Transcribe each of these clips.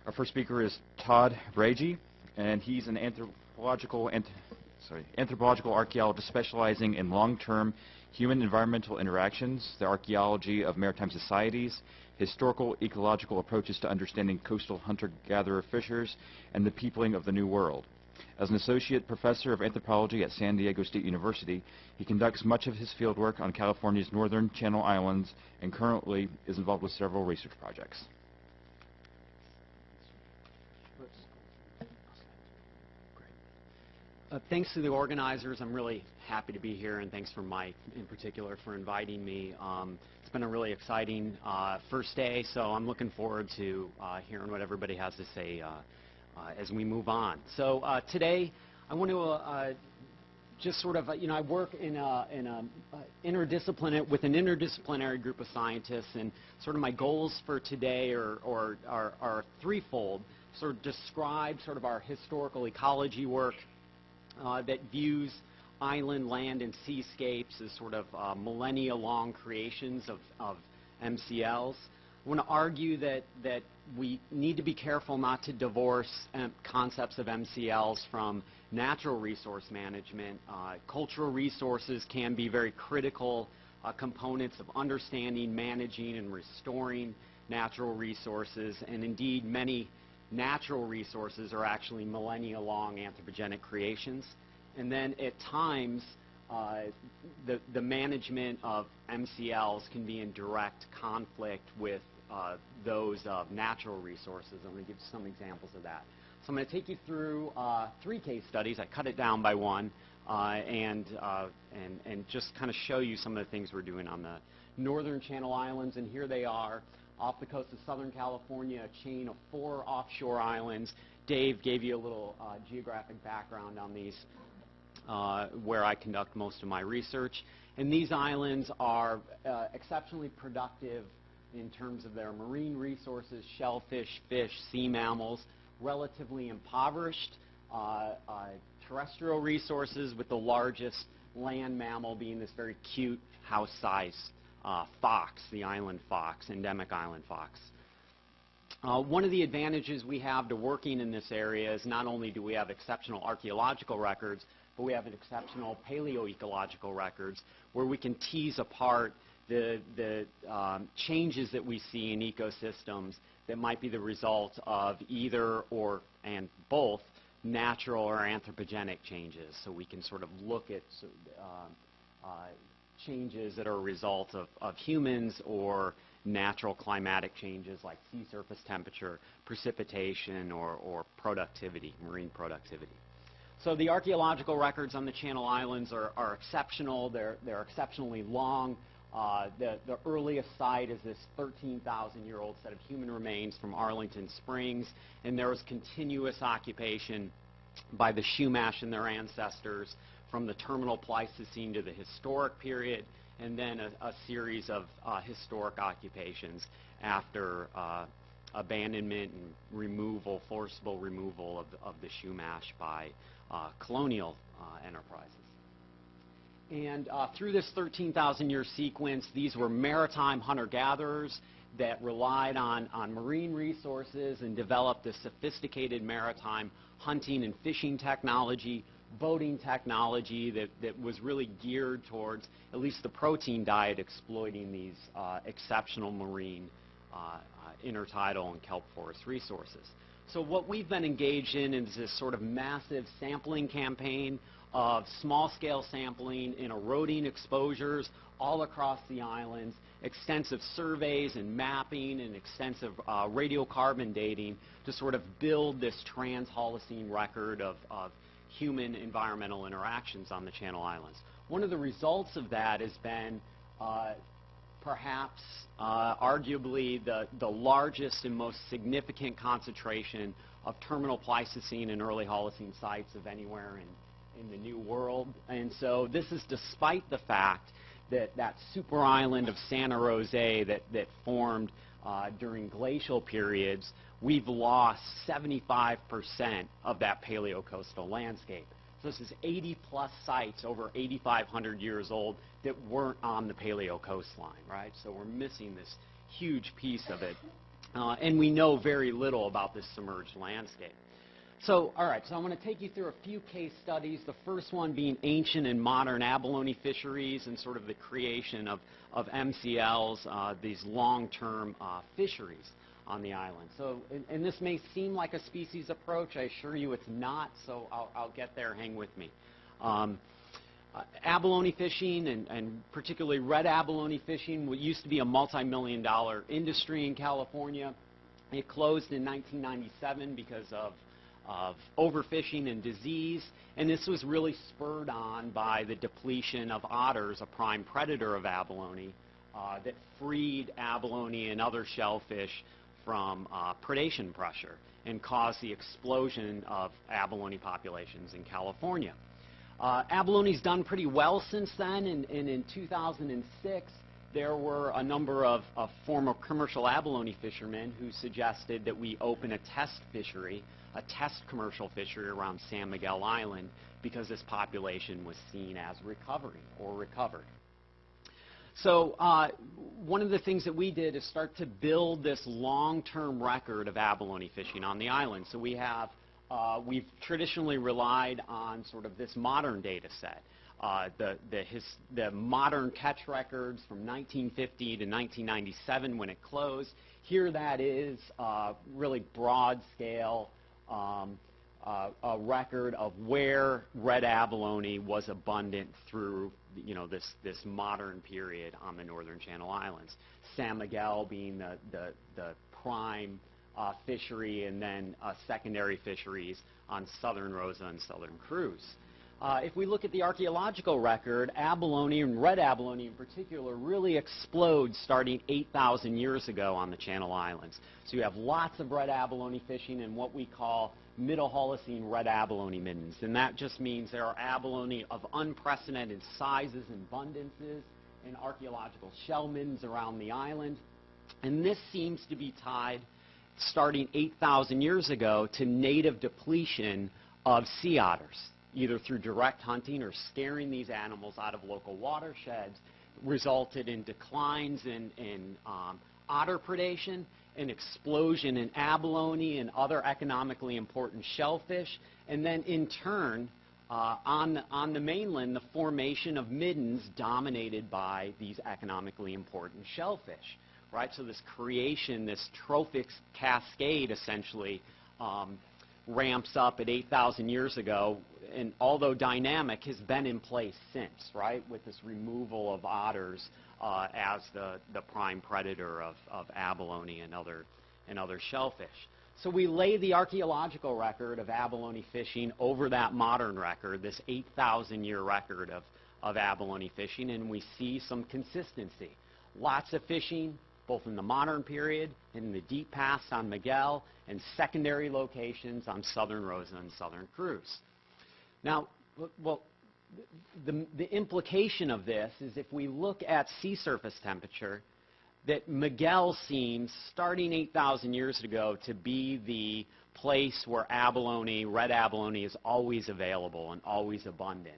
Our first speaker is Todd Braje, and he's an anthropological archaeologist specializing in long-term human-environmental interactions, the archaeology of maritime societies, historical ecological approaches to understanding coastal hunter-gatherer fishers, and the peopling of the New World. As an associate professor of anthropology at San Diego State University, he conducts much of his fieldwork on California's northern Channel Islands and currently is involved with several research projects. Thanks to the organizers. I'm really happy to be here, and thanks for Mike in particular for inviting me. It's been a really exciting first day, so I'm looking forward to hearing what everybody has to say as we move on. So today I want to just sort of, I work with an interdisciplinary group of scientists, and sort of my goals for today are threefold. Sort of describe sort of our historical ecology work, that views island, land, and seascapes as sort of millennia-long creations of MCLs. I want to argue that we need to be careful not to divorce concepts of MCLs from natural resource management. Cultural resources can be very critical components of understanding, managing, and restoring natural resources, and indeed many natural resources are actually millennia-long anthropogenic creations. And then at times, the management of MCLs can be in direct conflict with those of natural resources. I'm going to give some examples of that. So I'm going to take you through 3 case studies. I cut it down by 1, and just kind of show you some of the things we're doing on the northern Channel Islands. And here they are. Off the coast of Southern California, a chain of 4 offshore islands. Dave gave you a little geographic background on these, where I conduct most of my research. And these islands are exceptionally productive in terms of their marine resources, shellfish, fish, sea mammals, relatively impoverished terrestrial resources, with the largest land mammal being this very cute house-sized fox, the island fox, endemic island fox. One of the advantages we have to working in this area is not only do we have exceptional archaeological records, but we have exceptional paleoecological records where we can tease apart the changes that we see in ecosystems that might be the result of either or and both natural or anthropogenic changes. So we can sort of look at changes that are a result of humans or natural climatic changes like sea surface temperature, precipitation, or productivity, marine productivity. So the archaeological records on the Channel Islands are exceptional. They're exceptionally long. The earliest site is this 13,000-year-old set of human remains from Arlington Springs, and there was continuous occupation by the Chumash and their ancestors from the terminal Pleistocene to the historic period, and then a series of historic occupations after abandonment and removal, forcible removal of the Chumash by colonial enterprises. And through this 13,000-year sequence, these were maritime hunter-gatherers that relied on marine resources and developed a sophisticated maritime hunting and fishing technology, boating technology that was really geared towards at least the protein diet, exploiting these exceptional marine intertidal and kelp forest resources. So what we've been engaged in is this sort of massive sampling campaign of small-scale sampling in eroding exposures all across the islands, extensive surveys and mapping and extensive radiocarbon dating to sort of build this trans-Holocene record of human environmental interactions on the Channel Islands. One of the results of that has been perhaps arguably the largest and most significant concentration of terminal Pleistocene and early Holocene sites of anywhere in the New World. And so this is despite the fact that super island of Santa Rosa that formed during glacial periods, we've lost 75% of that paleocoastal landscape. So this is 80-plus sites over 8,500 years old that weren't on the paleo coastline, right? So we're missing this huge piece of it. and we know very little about this submerged landscape. So, all right, so I'm going to take you through a few case studies, the first one being ancient and modern abalone fisheries and sort of the creation of MCLs, these long-term fisheries on the island. So, and this may seem like a species approach. I assure you it's not, so I'll get there. Hang with me. Abalone fishing, and particularly red abalone fishing, what used to be a multi-million-dollar industry in California. It closed in 1997 because of overfishing and disease, and this was really spurred on by the depletion of otters, a prime predator of abalone, that freed abalone and other shellfish from predation pressure and caused the explosion of abalone populations in California. Abalone's done pretty well since then, and in 2006 there were a number of former commercial abalone fishermen who suggested that we open a test fishery, a test commercial fishery around San Miguel Island, because this population was seen as recovering or recovered. So one of the things that we did is start to build this long-term record of abalone fishing on the island. So we have, we've traditionally relied on sort of this modern data set. The modern catch records from 1950 to 1997 when it closed. Here that is really broad scale a record of where red abalone was abundant through this modern period on the northern Channel Islands. San Miguel being the prime fishery, and then secondary fisheries on southern Rosa and southern Cruz. If we look at the archaeological record, abalone, and red abalone in particular, really explodes starting 8,000 years ago on the Channel Islands. So you have lots of red abalone fishing in what we call Middle Holocene red abalone middens. And that just means there are abalone of unprecedented sizes and abundances in archaeological shell middens around the island. And this seems to be tied, starting 8,000 years ago, to native depletion of sea otters, either through direct hunting or scaring these animals out of local watersheds, resulted in declines in otter predation, an explosion in abalone and other economically important shellfish, and then in turn, on the mainland, the formation of middens dominated by these economically important shellfish. Right? So this creation, this trophic cascade essentially ramps up at 8,000 years ago, and although dynamic, has been in place since, right, with this removal of otters as the prime predator of abalone and other shellfish. So we lay the archaeological record of abalone fishing over that modern record, this 8,000-year record of abalone fishing, and we see some consistency. Lots of fishing, both in the modern period and in the deep past on Miguel, and secondary locations on southern Rosa and southern Cruz. Now, well, the implication of this is if we look at sea surface temperature, that Miguel seems, starting 8,000 years ago, to be the place where abalone, red abalone, is always available and always abundant.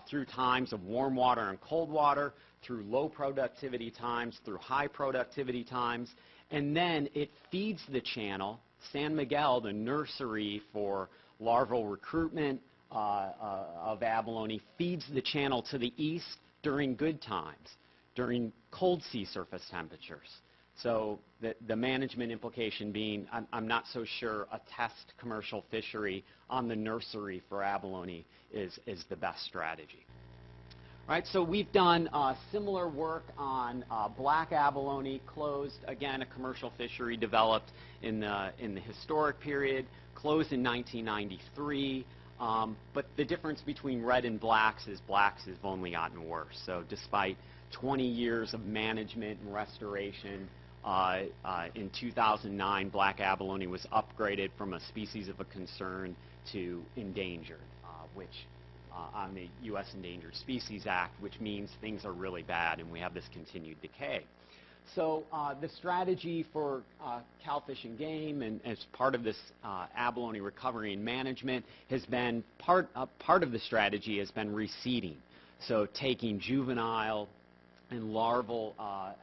Through times of warm water and cold water, through low productivity times, through high productivity times, and then it feeds the channel. San Miguel, the nursery for larval recruitment of abalone, feeds the channel to the east during good times, during cold sea surface temperatures. So the management implication being, I'm not so sure a test commercial fishery on the nursery for abalone is the best strategy. Right, so we've done similar work on black abalone, closed, again, a commercial fishery developed in the historic period, closed in 1993. But the difference between red and blacks has only gotten worse. So despite 20 years of management and restoration, in 2009, black abalone was upgraded from a species of a concern to endangered, which on the U.S. Endangered Species Act, which means things are really bad and we have this continued decay. So the strategy for Cal Fish and Game, and as part of this abalone recovery and management, has been part of the strategy has been reseeding. So taking juvenile and larval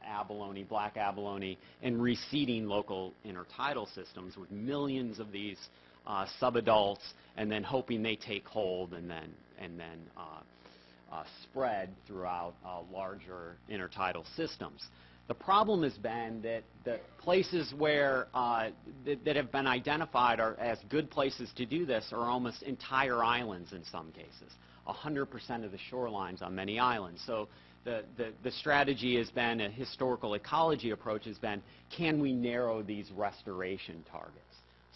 abalone, black abalone, and reseeding local intertidal systems with millions of these subadults, and then hoping they take hold and then spread throughout larger intertidal systems. The problem has been that the places where that have been identified as good places to do this are almost entire islands in some cases, 100% of the shorelines on many islands. So the strategy has been, a historical ecology approach has been, can we narrow these restoration targets?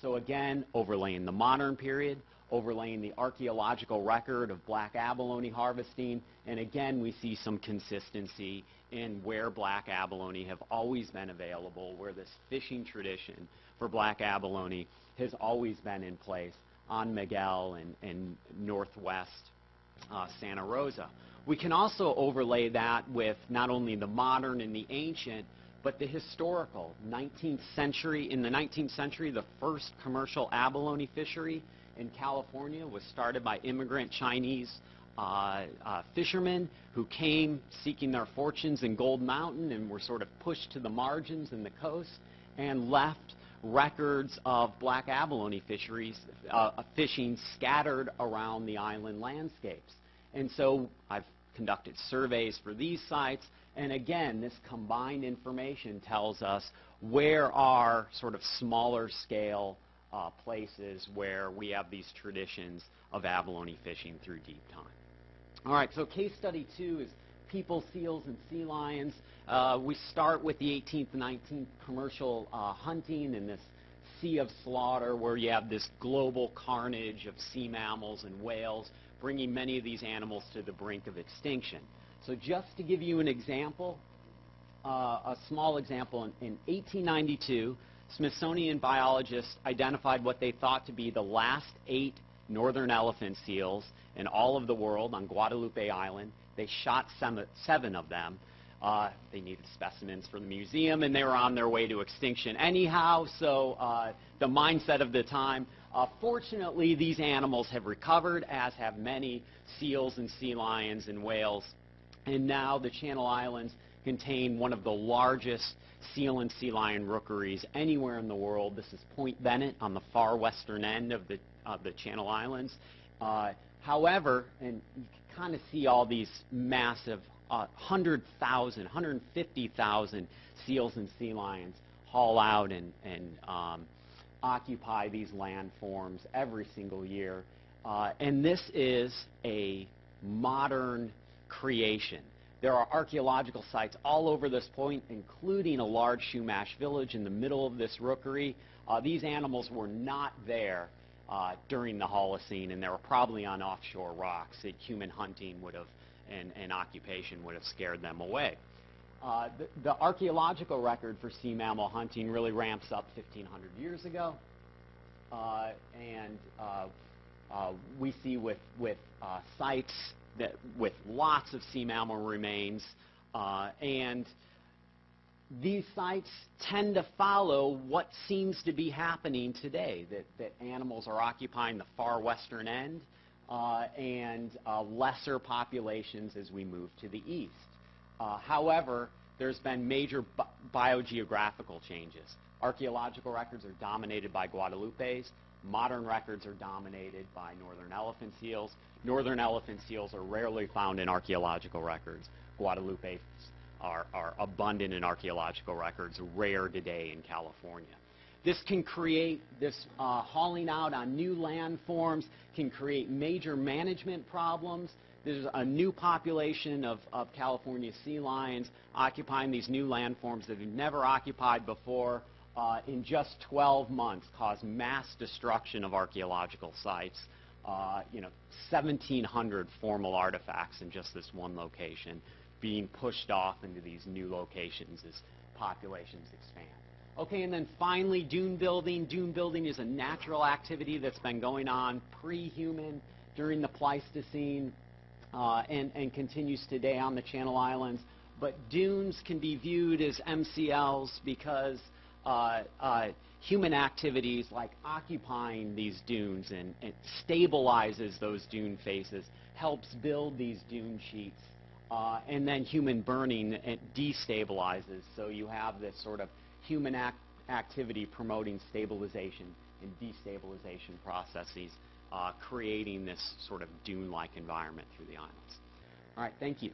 So again, overlaying the modern period, overlaying the archaeological record of black abalone harvesting, and again we see some consistency in where black abalone have always been available, where this fishing tradition for black abalone has always been in place on Miguel and northwest Santa Rosa. We can also overlay that with not only the modern and the ancient, but the historical. 19th century, in the 19th century, the first commercial abalone fishery in California was started by immigrant Chinese fishermen who came seeking their fortunes in Gold Mountain and were sort of pushed to the margins in the coast and left records of black abalone fisheries, fishing scattered around the island landscapes. And so I've conducted surveys for these sites, and again, this combined information tells us where are sort of smaller scale places where we have these traditions of abalone fishing through deep time. All right, so case study 2 is people, seals, and sea lions. We start with the 18th and 19th commercial hunting in this sea of slaughter where you have this global carnage of sea mammals and whales, bringing many of these animals to the brink of extinction. So just to give you an example, a small example, in 1892, Smithsonian biologists identified what they thought to be the last 8 northern elephant seals in all of the world on Guadalupe Island. They shot 7 of them. They needed specimens for the museum, and they were on their way to extinction anyhow, so the mindset of the time. Fortunately, these animals have recovered, as have many seals and sea lions and whales, and now the Channel Islands contain one of the largest seal and sea lion rookeries anywhere in the world. This is Point Bennett on the far western end of the Channel Islands. However, and you can kind of see all these massive 100,000, 150,000 seals and sea lions haul out and occupy these landforms every single year. And this is a modern creation. There are archaeological sites all over this point, including a large Chumash village in the middle of this rookery. These animals were not there during the Holocene, and they were probably on offshore rocks that human hunting would have and occupation would have scared them away. The archaeological record for sea mammal hunting really ramps up 1,500 years ago, and we see with sites with lots of sea mammal remains, and these sites tend to follow what seems to be happening today, that animals are occupying the far western end and lesser populations as we move to the east. However, there's been major biogeographical changes. Archaeological records are dominated by Guadalupes. Modern records are dominated by northern elephant seals. Northern elephant seals are rarely found in archaeological records. Guadalupes are abundant in archaeological records, rare today in California. This can create, this hauling out on new landforms can create major management problems. There's a new population of California sea lions occupying these new landforms that have never occupied before. In just 12 months, caused mass destruction of archaeological sites. 1,700 formal artifacts in just this one location being pushed off into these new locations as populations expand. Okay, and then finally, dune building. Dune building is a natural activity that's been going on pre-human during the Pleistocene and continues today on the Channel Islands. But dunes can be viewed as MCLs because human activities like occupying these dunes and stabilizes those dune faces, helps build these dune sheets And then human burning destabilizes, so you have this sort of human activity promoting stabilization and destabilization processes, creating this sort of dune-like environment through the islands. All right, thank you.